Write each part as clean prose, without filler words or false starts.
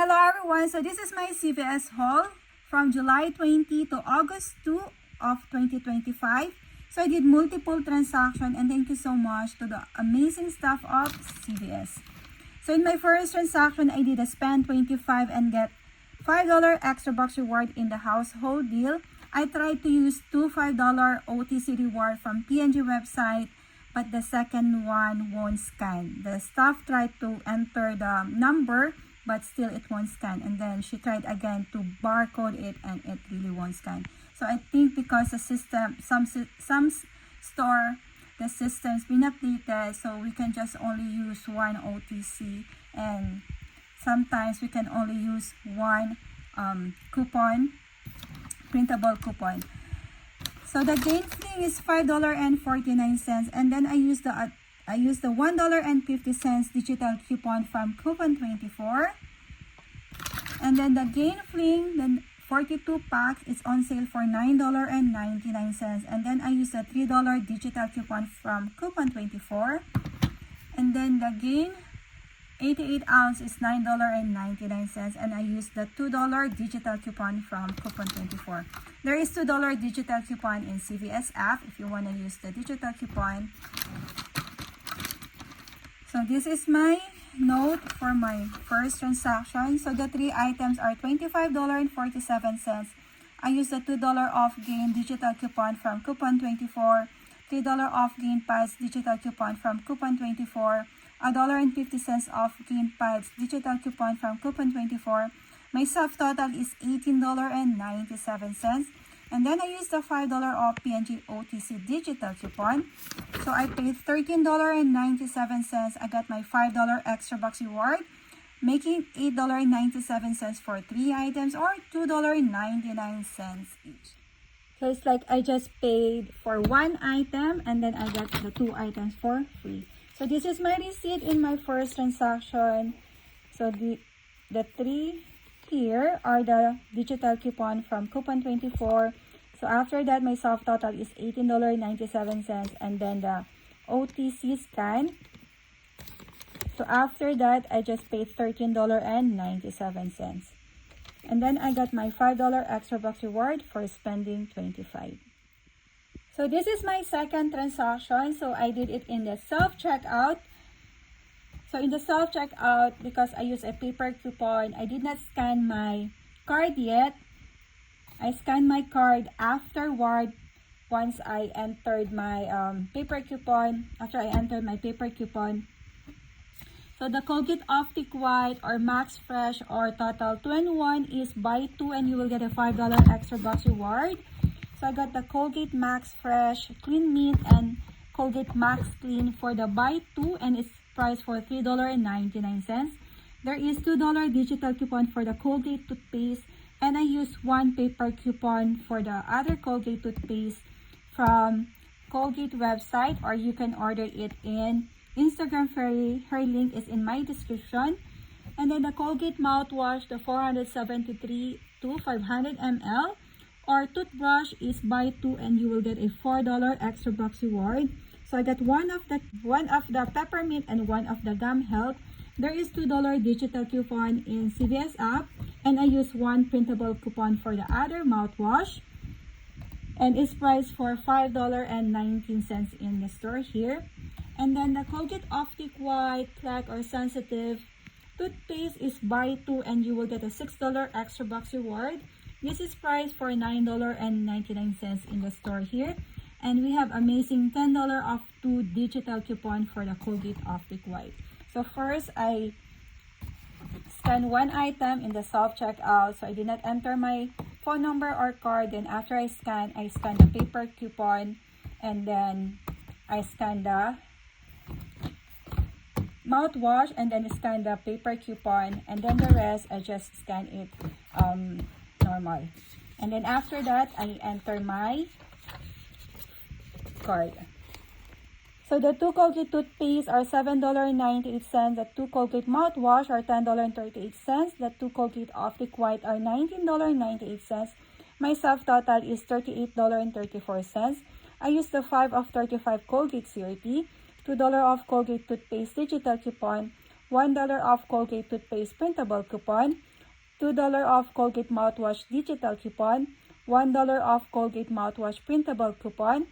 Hello everyone, so this is my CVS haul from July 20 to August 2 of 2025. So I did multiple transactions and thank you so much to the amazing staff of CVS. So in my first transaction, I did a spend 25 and get $5 extra box reward in the household deal. I tried to use two $5 OTC reward from P&G website, but the second one won't scan. The staff tried to enter the number, but still it won't scan. And then she tried again to barcode it and it really won't scan. So I think because the system, some store, the system's been updated, so we can just only use one OTC, and sometimes we can only use one coupon, printable coupon. So the gain fling is $5.49, and then I use the $1.50 digital coupon from Coupon24, and then the gain fling, then 42 packs is on sale for $9.99, and then I use the $3 digital coupon from Coupon24, and then the gain 88 ounce is $9.99, and I use the $2 digital coupon from Coupon24. There is $2 digital coupon in CVS app if you want to use the digital coupon. So this is my note for my first transaction. So the three items are $25.47. I use the $2 off gain digital coupon from Coupon24, $3 off gain pads digital coupon from Coupon24, $1.50 off gain pads digital coupon from Coupon24. My subtotal is $18.97. And then I used the $5 off P&G OTC digital coupon. So I paid $13.97. I got my $5 extra box reward, making $8.97 for three items, or $2.99 each. So it's like I just paid for one item and then I got the two items for free. So this is my receipt in my first transaction. So the three here are the digital coupon from Coupon24. So after that, my soft total is $18.97, and then the OTC scan. So after that, I just paid $13.97. And then I got my $5 extra box reward for spending $25. So this is my second transaction. So I did it in the self-checkout. So in the self-checkout, because I use a paper coupon, I did not scan my card yet. I scanned my card afterward once I entered my paper coupon. After I entered my paper coupon. So the Colgate Optic White or Max Fresh or Total 2-in-1 is buy two and you will get a $5 extra box reward. So I got the Colgate Max Fresh Clean Mint and Colgate Max Clean for the buy two, and it's priced for $3.99. There is $2 digital coupon for the Colgate toothpaste, and I use one paper coupon for the other Colgate toothpaste from Colgate website, or you can order it in Instagram Fairy. Her link is in my description. And then the Colgate mouthwash, the 473 to 500 ml, or toothbrush is buy two and you will get a $4 extra box reward. So I got one of the peppermint and one of the gum health. There is $2 digital coupon in CVS app, and I use one printable coupon for the other mouthwash, and it's priced for $5.19 in the store here. And then the Colgate Optic White Plaque or Sensitive toothpaste is buy two and you will get a $6 extra box reward. This is priced for $9.99 in the store here. And we have amazing $10 off two digital coupon for the Colgate Optic White. So first, I scanned one item in the self-checkout. So I did not enter my phone number or card. Then after I scan the paper coupon. And then I scan the mouthwash and then scan the paper coupon. And then the rest, I just scan it normal. And then after that, I enter my card. So the two Colgate toothpaste are $7.98. The two Colgate mouthwash are $10.38. The two Colgate Optic White are $19.98. My subtotal is $38.34. I used the 5 of 35 Colgate CRT, $2 off Colgate toothpaste digital coupon, $1 off Colgate toothpaste printable coupon, $2 off Colgate mouthwash digital coupon, $1 off Colgate mouthwash printable coupon,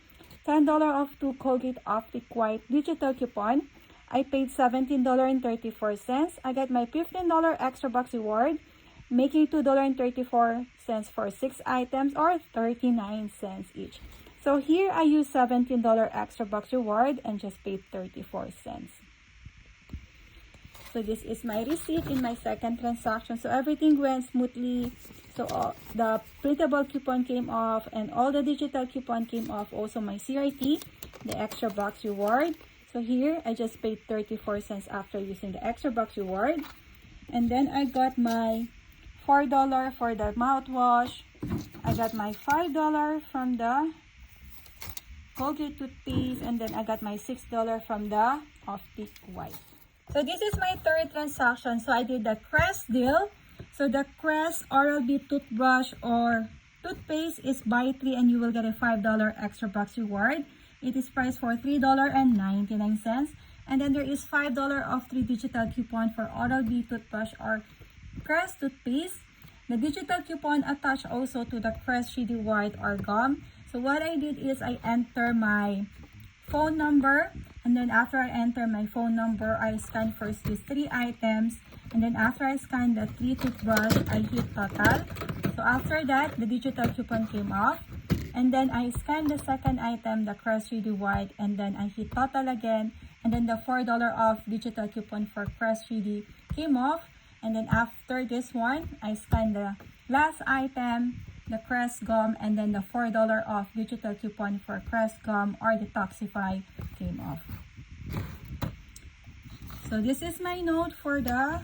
$10 off 2 Colgate Optic White digital coupon. I paid $17.34. I got my $15 extra bucks reward, making $2.34 for 6 items or 39 cents each. So here I used $17 extra bucks reward and just paid 34 cents. So this is my receipt in my second transaction. So everything went smoothly. So the printable coupon came off and all the digital coupon came off. Also my CRT, the extra bucks reward. So here I just paid 34 cents after using the extra bucks reward. And then I got my $4 for the mouthwash. I got my $5 from the Colgate toothpaste. And then I got my $6 from the Optic White. So this is my third transaction. So I did the Crest deal. So the Crest Oral-B toothbrush or toothpaste is buy 3 and you will get a $5 extra bucks reward. It is priced for $3.99. And then there is $5 off 3 digital coupon for Oral-B toothbrush or Crest toothpaste. The digital coupon attached also to the Crest 3D White or gum. So what I did is I enter my phone number, and then after I enter my phone number, I scan first these 3 items, and then after I scan the 3 toothbrush, I hit total. So after that, the digital coupon came off, and then I scan the second item, the Crest 3D White, and then I hit total again, and then the $4 off digital coupon for Crest 3D came off, and then after this one, I scan the last item, the Crest gum, and then the $4 off digital coupon for Crest gum or Detoxify came off. So this is my note for the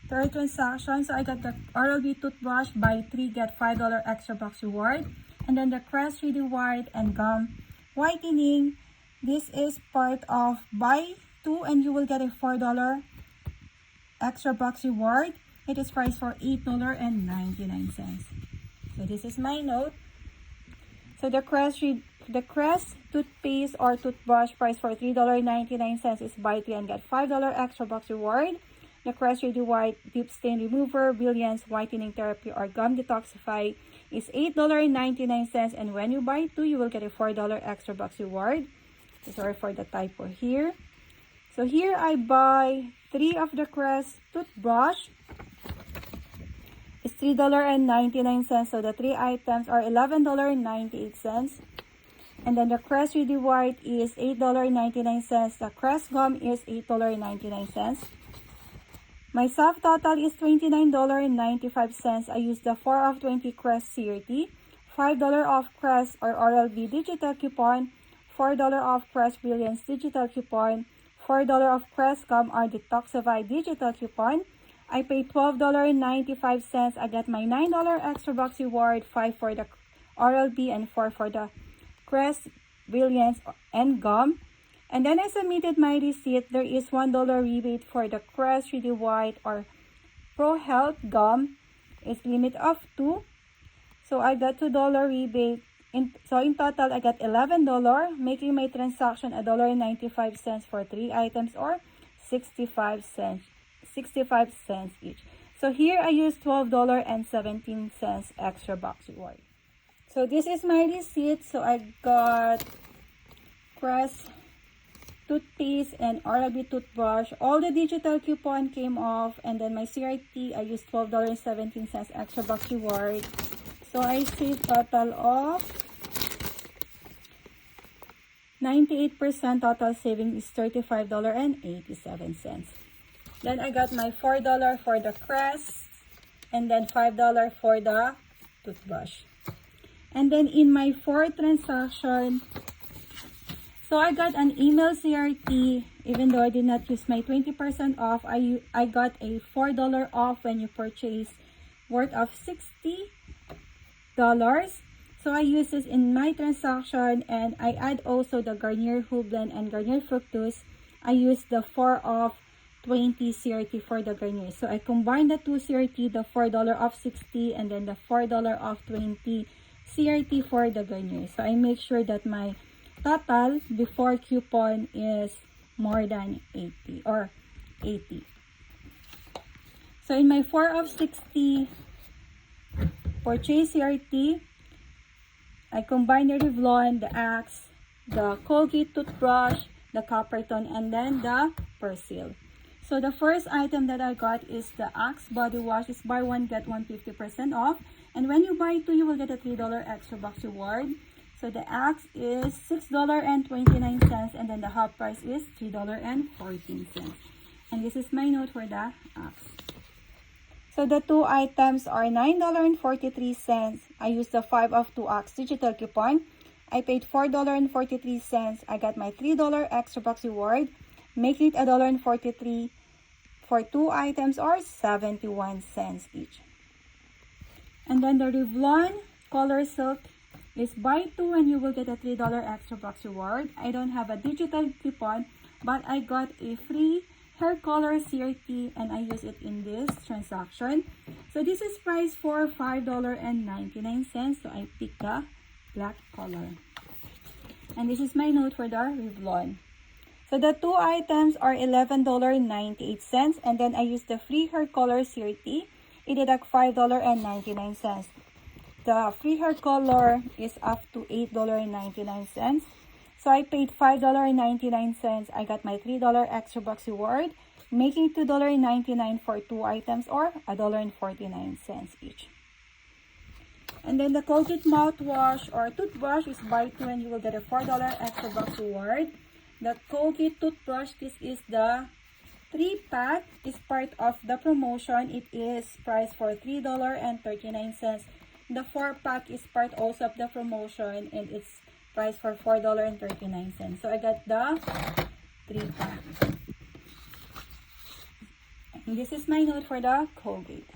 third transaction. So I got the Oral-B toothbrush, buy 3 get $5 extra bucks reward, and then the Crest 3D White and gum whitening. This is part of buy 2 and you will get a $4 extra bucks reward. It is priced for $8.99. So this is my note. So the Crest toothpaste or toothbrush price for $3.99 is buy 3 and get $5 extra bucks reward. The Crest 3D White Deep Stain Remover Brilliance Whitening Therapy or Gum Detoxify is $8.99, and when you buy 2, you will get a $4 extra bucks reward. So sorry for the typo here. So here I buy 3 of the Crest toothbrush. It's $3.99, so the 3 items are $11.98. And then the Crest 3D White is $8.99. The Crest gum is $8.99. My subtotal is $29.95. I used the 4 of 20 Crest CRT, $5 off Crest or Oral-B digital coupon, $4 off Crest Brilliance digital coupon, $4 off Crest gum or Detoxify digital coupon. I paid $12.95. I got my $9 extra bucks reward, 5 for the Oral-B and 4 for the Crest Brilliance and gum. And then I submitted my receipt. There is $1 rebate for the Crest 3D White or Pro Health gum. It's limit of 2. So I got $2 rebate. So in total, I got $11, making my transaction $1.95 for 3 items or 65 cents each. So here I used $12.17 extra bucks reward. So this is my receipt. So I got Crest toothpaste and Oral-B toothbrush. All the digital coupon came off, and then my CRT I used $12.17 extra bucks reward. So I saved total of 98%. Total saving is $35.87. Then I got my $4 for the Crest and then $5 for the toothbrush. And then in my fourth transaction, so I got an email CRT. Even though I did not use my 20% off, I got a $4 off when you purchase worth of $60. So I use this in my transaction, and I add also the Garnier Whole Blend and Garnier Fructus. I use the 4 off 20 CRT for the Garnier. So I combine the 2 CRT, the $4 off 60 and then the $4 off 20 CRT for the Garnier. So I make sure that my total before coupon is more than 80 or 80. So in my 4 of 60 purchase CRT, I combined the Revlon, the Axe, the Colgate toothbrush, the Coppertone, and then the Persil. So the first item that I got is the Axe body wash. Is buy one get one 50% off. And when you buy two, you will get a $3 extra box reward. So the Axe is $6.29, and then the half price is $3.14. And this is my note for the Axe. So the two items are $9.43. I used the 5 of 2 Axe digital coupon. I paid $4.43. I got my $3 extra box reward, making it $1.43 for two items or 71 cents each. And then the Revlon Color Silk is buy two and you will get a $3 extra box reward. I don't have a digital coupon, but I got a free hair color CRT and I use it in this transaction. So this is priced for $5.99. So I picked the black color. And this is my note for the Revlon. So the two items are $11.98, and then I used the free hair color CRT. It deduct $5.99. The free hair color is up to $8.99. So I paid $5.99. I got my $3 extra box reward, making $2.99 for two items or $1.49 each. And then the Colgate mouthwash or toothbrush is buy two and you will get a $4 extra box reward. The Colgate toothbrush, this is the 3-pack, is part of the promotion. It is priced for $3.39. The 4-pack is part also of the promotion and it's priced for $4.39. So I got the 3-pack. And this is my note for the Colgate.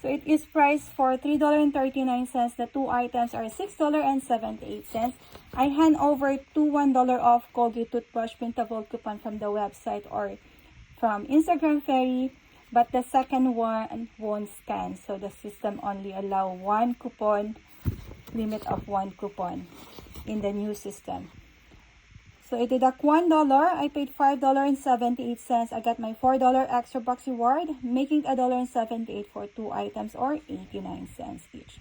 So it is priced for $3.39. The two items are $6.78. I hand over $1 off Colgate toothbrush printable coupon from the website or from Instagram Fairy, but the second one won't scan. So the system only allow one coupon, limit of one coupon in the new system. So it deduct $1. I paid $5.78. I got my $4 extra box reward, making $1.78 for two items or 89 cents each.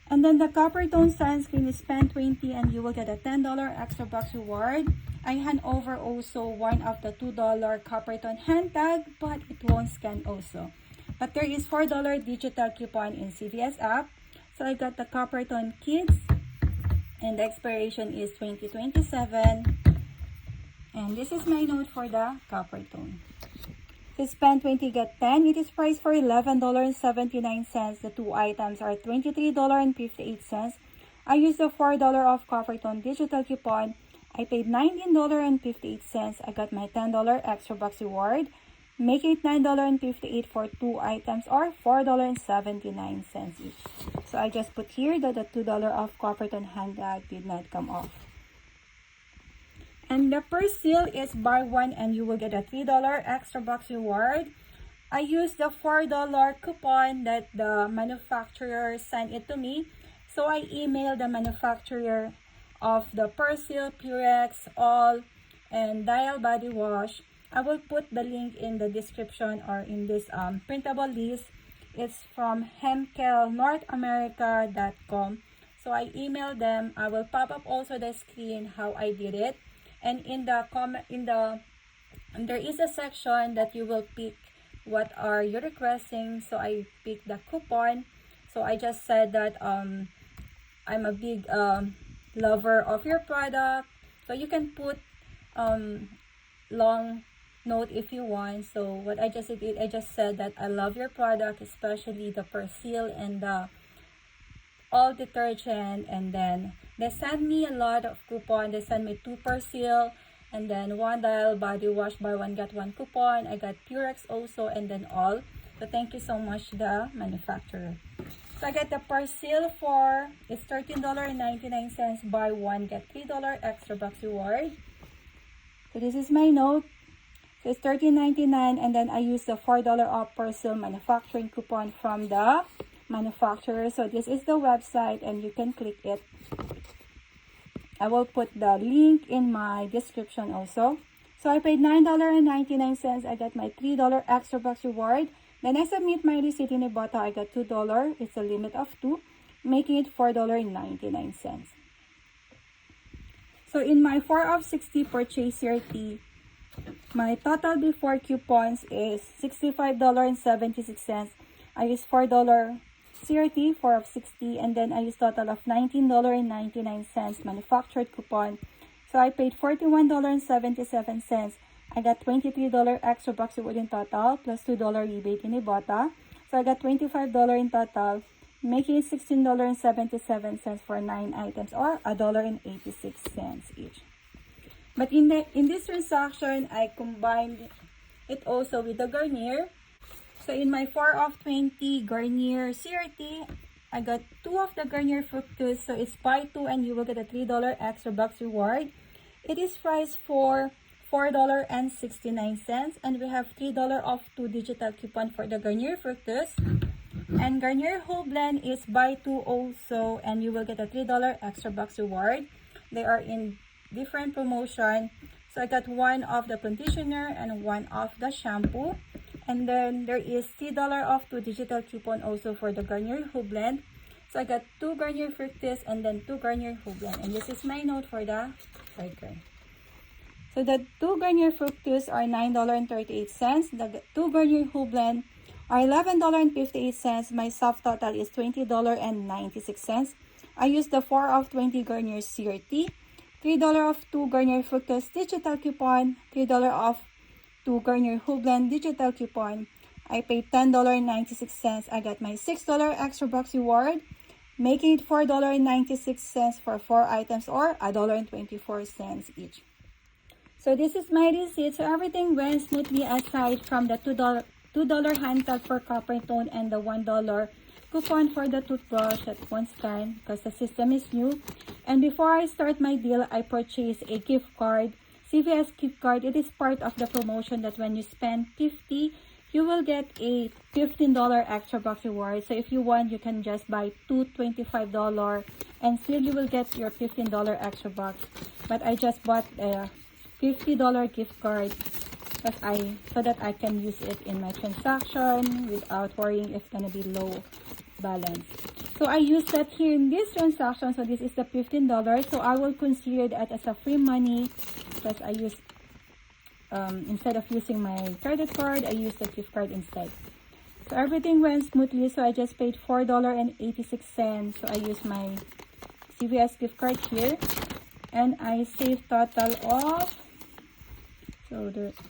And then the Coppertone sunscreen is spend $20 and you will get a $10 extra box reward. I hand over also one of the $2 Coppertone hand tag, but it won't scan also. But there is $4 digital coupon in CVS app. So I got the Coppertone Kids. And the expiration is 2027. And this is my note for the Coppertone. To spend 20, get 10. It is priced for $11.79. The two items are $23.58. I used the $4 off Coppertone digital coupon. I paid $19.58. I got my $10 extra box reward, making it $9.58 for two items or $4.79 each. So I just put here that the $2 off Coppertone hand tag did not come off. And the Persil is buy one and you will get a $3 extra box reward. I used the $4 coupon that the manufacturer sent it to me. So I emailed the manufacturer of the Persil, Purex, All, and Dial body wash. I will put the link in the description or in this printable list. It's from hemkelnorthamerica.com. So I emailed them. I will pop up also the screen how I did it. And in the comment, there is a section that you will pick what are you requesting. So I picked the coupon. So I just said that I'm a big lover of your product. So you can put long note if you want. So what I just did, I just said that I love your product, especially the Persil and the All detergent. And then they sent me a lot of coupon. They sent me 2 Persil and then 1 Dial body wash, buy one get one coupon. I got Purex also and then All. So thank you so much to the manufacturer. So I got the Persil for it's $13.99. Buy one get $3 extra box reward. So this is my note. So it's $13.99 and then I use the $4 off Persil manufacturing coupon from the manufacturer. So this is the website and you can click it. I will put the link in my description also. So I paid $9.99. I got my $3 extra bucks reward. Then I submit my receipt in Ibotta. I got $2. It's a limit of 2, making it $4.99. So in my 4 of 60 purchase CRT, my total before coupons is $65.76. I used $4 CRT, 4 of 60, and then I used total of $19.99 manufactured coupon. So I paid $41.77. I got $23 extra bucks reward in total, plus $2 rebate in Ibotta. So I got $25 in total, making it $16.77 for 9 items, or $1.86 each. But in this transaction, I combined it also with the Garnier. So in my 4 of 20 Garnier CRT, I got 2 of the Garnier Fructus. So it's buy 2 and you will get a $3 extra bucks reward. It is priced for $4.69, and we have $3 off 2 digital coupon for the Garnier Fructus. And Garnier Whole Blend is buy 2 also, and you will get a $3 extra bucks reward. They are in different promotion. So I got 1 off the conditioner and 1 off the shampoo. And then there is $3 off 2 digital coupon also for the Garnier Whole Blend. So I got 2 Garnier Fructis and then 2 Garnier Whole Blend. And this is my note for the striker. So the 2 Garnier Fructis are $9.38. The 2 Garnier Whole Blend are $11.58. My soft total is $20.96. I used the 4 of 20 Garnier CRT, $3 off 2 Garnier Fructis digital coupon, $3 off 2 Garnier Whole Blend digital coupon. I paid $10.96. I got my $6 extra bucks reward, making it $4.96 for 4 items, or $1.24 each. So this is my receipt. So everything went smoothly aside from the $2 hand tag for copper tone and the $1 coupon for the toothbrush at one time because the system is new. And before I start my deal, I purchased a gift card, CVS gift card. It is part of the promotion that when you spend $50, you will get a $15 extra bucks reward. So if you want, you can just buy 2 $25 and still you will get your $15 extra bucks. But I just bought a $50 gift card so that I can use it in my transaction without worrying if it's gonna be low balance. So I use that here in this transaction. So this is the $15. So I will consider that as a free money because I use instead of using my credit card, I use the gift card instead. So everything went smoothly. So I just paid $4.86. So I use my CVS gift card here, and I saved total of.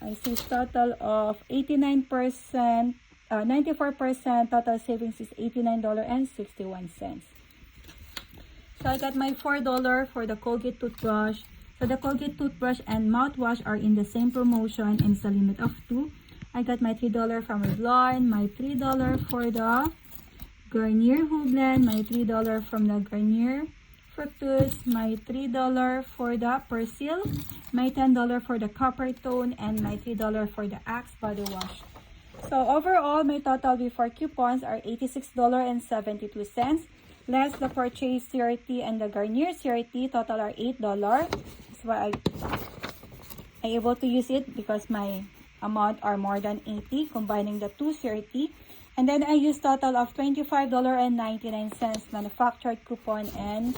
I see total of 89%, 94%, total savings is $89.61. So I got my $4 for the Colgate toothbrush. So the Colgate toothbrush and mouthwash are in the same promotion and it's a limit of 2. I got my $3 from Revlon, my $3 for the Garnier Whole Blend, my $3 from the Garnier Fructus, my $3 for the Persil, my $10 for the Copper Tone, and my $3 for the Axe Body Wash. So overall, my total before coupons are $86.72. Less the purchase CRT and the Garnier CRT, total are $8. That's why I able to use it because my amount are more than 80, combining the 2 CRT. And then I use total of $25.99 manufactured coupon and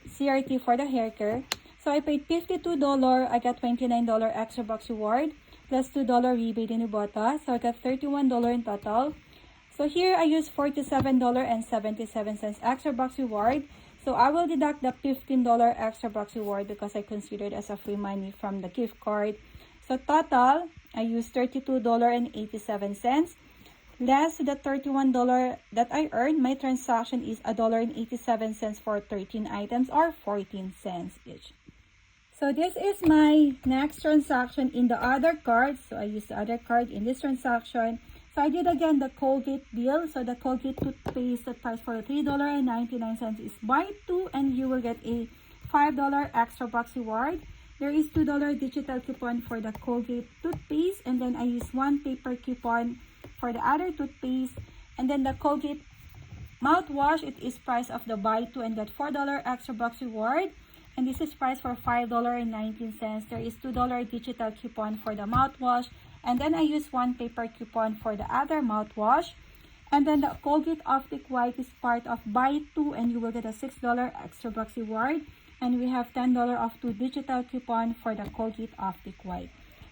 CRT for the hair care. So I paid $52. I got $29 extra bucks reward plus $2 rebate in Ibotta. So I got $31 in total. So here I use $47.77 extra bucks reward. So I will deduct the $15 extra bucks reward because I considered as a free money from the gift card. So total, I use $32.87. Less the $31 that I earned, my transaction is $1.87 for 13 items or 14 cents each. So this is my next transaction in the other card. So I used the other card in this transaction. So I did again the Colgate deal. So the Colgate toothpaste that price for $3.99 is buy 2 and you will get a $5 extra bucks reward. There is $2 digital coupon for the Colgate toothpaste, and then I use 1 paper coupon for the other toothpaste. And then the Colgate mouthwash, it is price of the buy 2 and get $4 extra bucks reward. And this is priced for $5.19. There is $2 digital coupon for the mouthwash. And then I use one paper coupon for the other mouthwash. And then the Colgate Optic White is part of buy two and you will get a $6 extra bucks reward. And we have $10 off 2 digital coupon for the Colgate Optic White.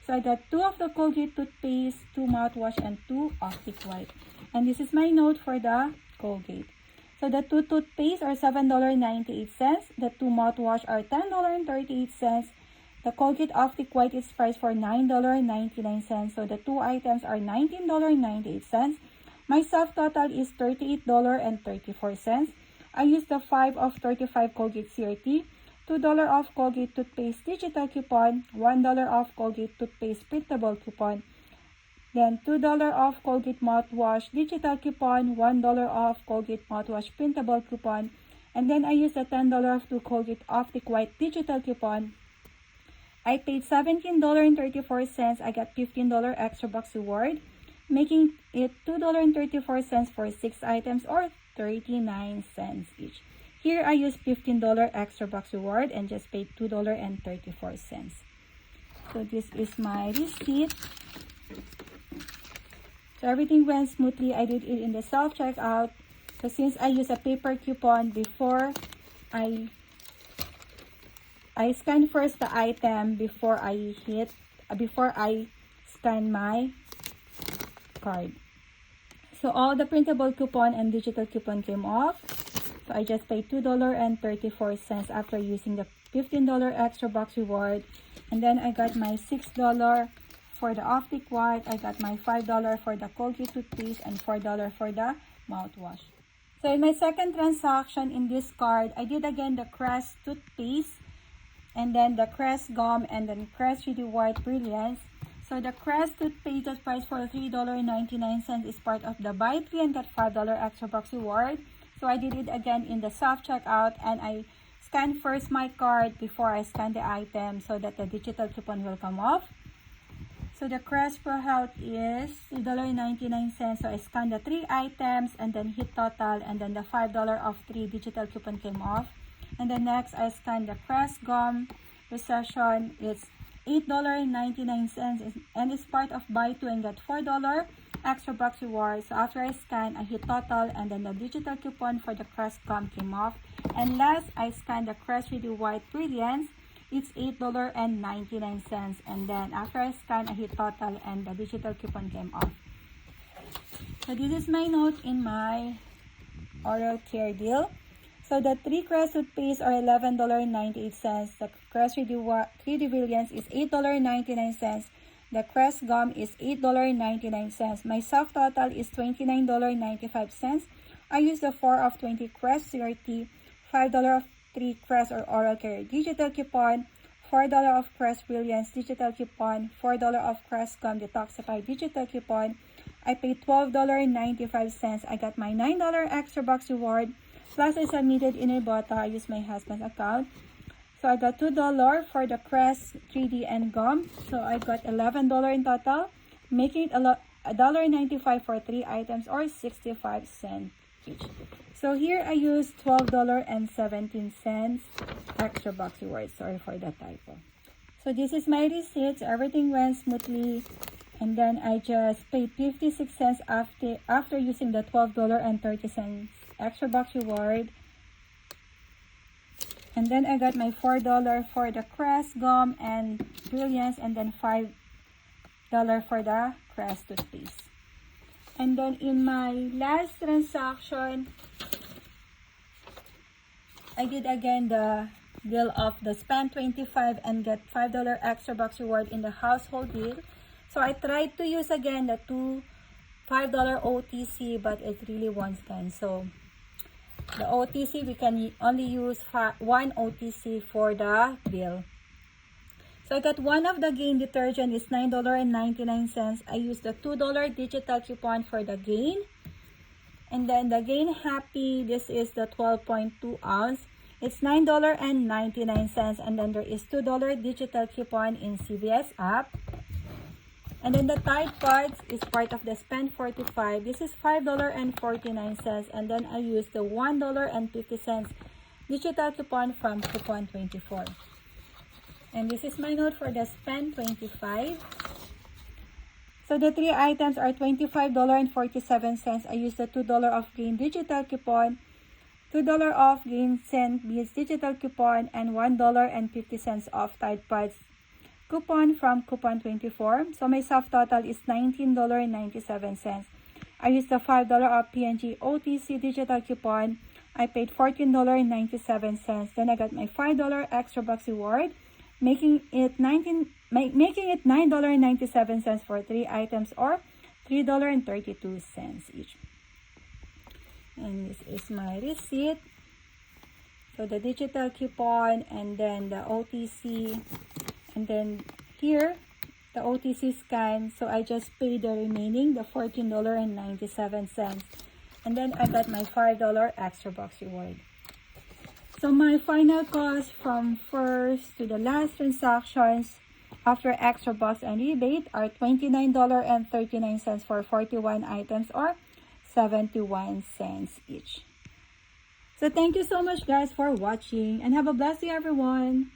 So I got 2 of the Colgate toothpaste, 2 mouthwash, and 2 Optic White. And this is my note for the Colgate. So the 2 toothpaste are $7.98. The 2 mouthwash are $10.38. The Colgate Optic White is priced for $9.99. So the 2 items are $19.98. My subtotal is $38.34. I used the 5 of 35 Colgate CRT, $2 off Colgate toothpaste digital coupon, $1 off Colgate toothpaste printable coupon, then $2 off Colgate mouthwash digital coupon, $1 off Colgate mouthwash printable coupon, and then I used the $10 off 2 Colgate Optic White digital coupon. I paid $17.34. I got $15 extra bucks reward, making it $2.34 for 6 items or 39 cents each. Here I used $15 extra bucks reward and just paid $2.34. So this is my receipt. So everything went smoothly. I did it in the self-checkout. So since I used a paper coupon before, I scan first the item before I scan my card. So all the printable coupon and digital coupon came off. So I just paid $2.34 after using the $15 extra box reward. And then I got my $6 for the Optic White. I got my $5 for the Colgate toothpaste and $4 for the mouthwash. So in my second transaction in this card, I did again the Crest toothpaste and then the Crest gum and then Crest Really White Brilliance. So the Crest toothpaste is priced for $3.99 is part of the buy 3 and get $5 extra box reward. So I did it again in the self-checkout and I scanned first my card before I scan the item so that the digital coupon will come off. So the Crest Pro Health is $3.99. So I scanned the 3 items and then hit total and then the $5 off 3 digital coupon came off. And then next I scanned the Crest Gum Recession. It's $8.99 and it's part of buy 2 and get $4 extra box reward. So after I scan, I hit total and then the digital coupon for the Crest Gum came off. And last, I scanned the Crest Really White Brilliance. It's $8.99 and then after I scan, I hit total and the digital coupon came off. So this is my note in my oral care deal. So the 3 Crest toothpaste are $11.98. The Crest 3D Brilliance is $8.99. The Crest gum is $8.99. My soft total is $29.95. I used the 4 of 20 Crest CRT, $5 of 3 Crest or oral care digital coupon, $4 off Crest Brilliance digital coupon, $4 off Crest gum detoxify digital coupon. I paid $12.95. I got my $9 extra box reward. Plus, I submitted in Ibotta. I used my husband's account. So, I got $2 for the Crest 3D and gum. So, I got $11 in total, making it $1.95 for 3 items or 65 cents each. So, here I used $12.17 extra box reward. Sorry for that typo. So, this is my receipts. Everything went smoothly. And then, I just paid 56 cents after using the $12.30 extra box reward. And then I got my $4 for the Crest gum and Brilliance and then $5 for the Crest toothpaste. And then in my last transaction, I did again the deal of the spend $25 and get $5 extra box reward in the household deal. So I tried to use again the $5 OTC, but it really won't stand. So the OTC, we can only use 1 OTC for the bill. So I got one of the Gain detergent is $9.99. I used the $2 digital coupon for the Gain. And then the Gain Happy, this is the 12.2 ounce. It's $9.99. And then there is $2 digital coupon in CVS app. And then the Tide Pods is part of the Spend 45. This is $5.49. And then I used the $1.50 digital coupon from Coupon 24. And this is my note for the spend 25. So the 3 items are $25.47. I used the $2 off gain digital coupon, $2 off gain Cent Beads digital coupon, and $1.50 off Tide Pods coupon from Coupon 24. So my soft total is $19.97. I used the $5 off P&G OTC digital coupon. I paid $14.97. Then I got my $5 extra bucks reward, making it $9.97 for 3 items, or $3.32 each. And this is my receipt. So the digital coupon, and then the OTC, and then here the OTC scan. So I just paid the remaining, the $14.97. And then I got my $5 extra bucks reward. So my final cost from first to the last transactions after extra bucks and rebate are $29.39 for 41 items, or 71 cents each. So thank you so much guys for watching, and have a blessed day everyone.